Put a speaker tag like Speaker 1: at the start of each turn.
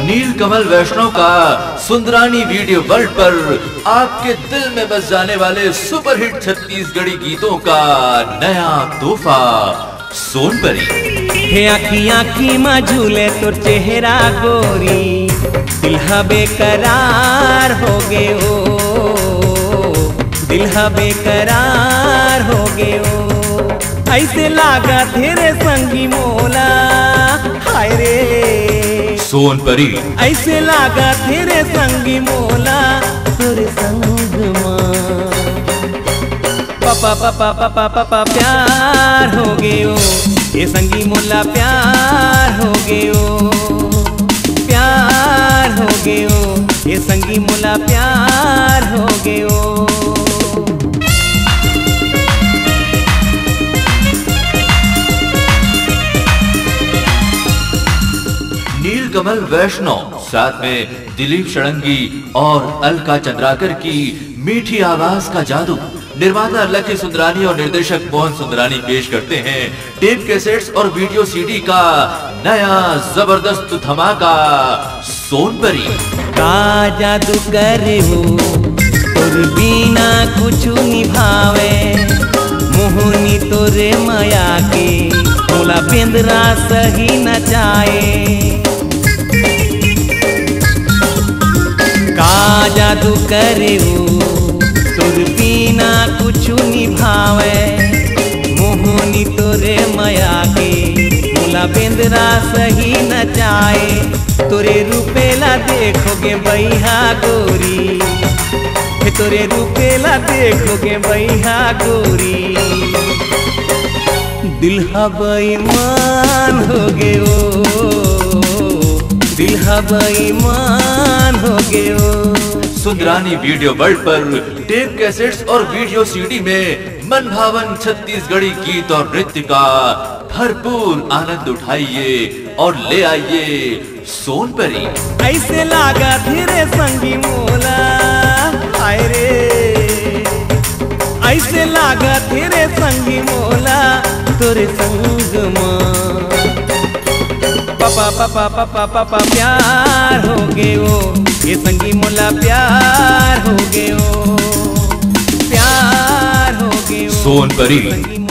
Speaker 1: नीलकमल वैष्णव का Sundarani video world पर आपके दिल में बस जाने वाले सुपरहिट छत्तीसगढ़ी गीतों का नया तोहफा सोनपरी।
Speaker 2: हे आखी आखी माँ झूले तो चेहरा गोरी, दिल बेकरार हो गए हो, दिल बेकरार हो गए हो। ऐसे लागा तेरे संगी मोला, हाय रे
Speaker 1: सोनपरी।
Speaker 2: ऐसे लागा तेरे संगी मोला, तेरे संग माँ पापा पापा पापा पापा प्यार हो गए हो, ये संगी मोला प्यार हो गए हो, प्यार हो गए हो, ये संगी मोला प्यार हो गए हो।
Speaker 1: नीलकमल वैष्णव साथ में दिलीप षडंगी और अलका चंद्राकर की मीठी आवाज का जादू। निर्माता लकी सुंदरानी और निर्देशक मोहन सुंदरानी पेश करते हैं टेप कैसेट्स और वीडियो सीडी का नया जबरदस्त धमाका सोनपरी।
Speaker 2: का जादू करे हो और बिना कुछ निभावे, मोहनी तोरे माया के मोला पेंदरा सही नचाए। का जादू करे हो तोर बिना कुछ निभावे, मोहनी तोरे माया के मोला पेंदरा सही नचाए। तोरे रूपेला देखोगे बैहा गोरी, तोरे रूपेला देखोगे बैहा गोरी, दिल बेईमान हो गए हो, दिल बेईमान हो गए हो।
Speaker 1: सुंदरानी वीडियो वर्ल्ड पर टेप कैसेट्स और वीडियो सीडी में मन भावन छत्तीसगढ़ी गीत और नृत्य का भरपूर आनंद उठाइए और ले आइए सोनपरी।
Speaker 2: ऐसे लागा तेरे संगी मोला, हाय रे ऐसे लागा तेरे संगी मोला, तोरे संग माँ पापा पापा पापा पापा प्यार हो गए हो, ये संगी मोला प्यार हो गए हो, प्यार हो गए हो
Speaker 1: सोनपरी।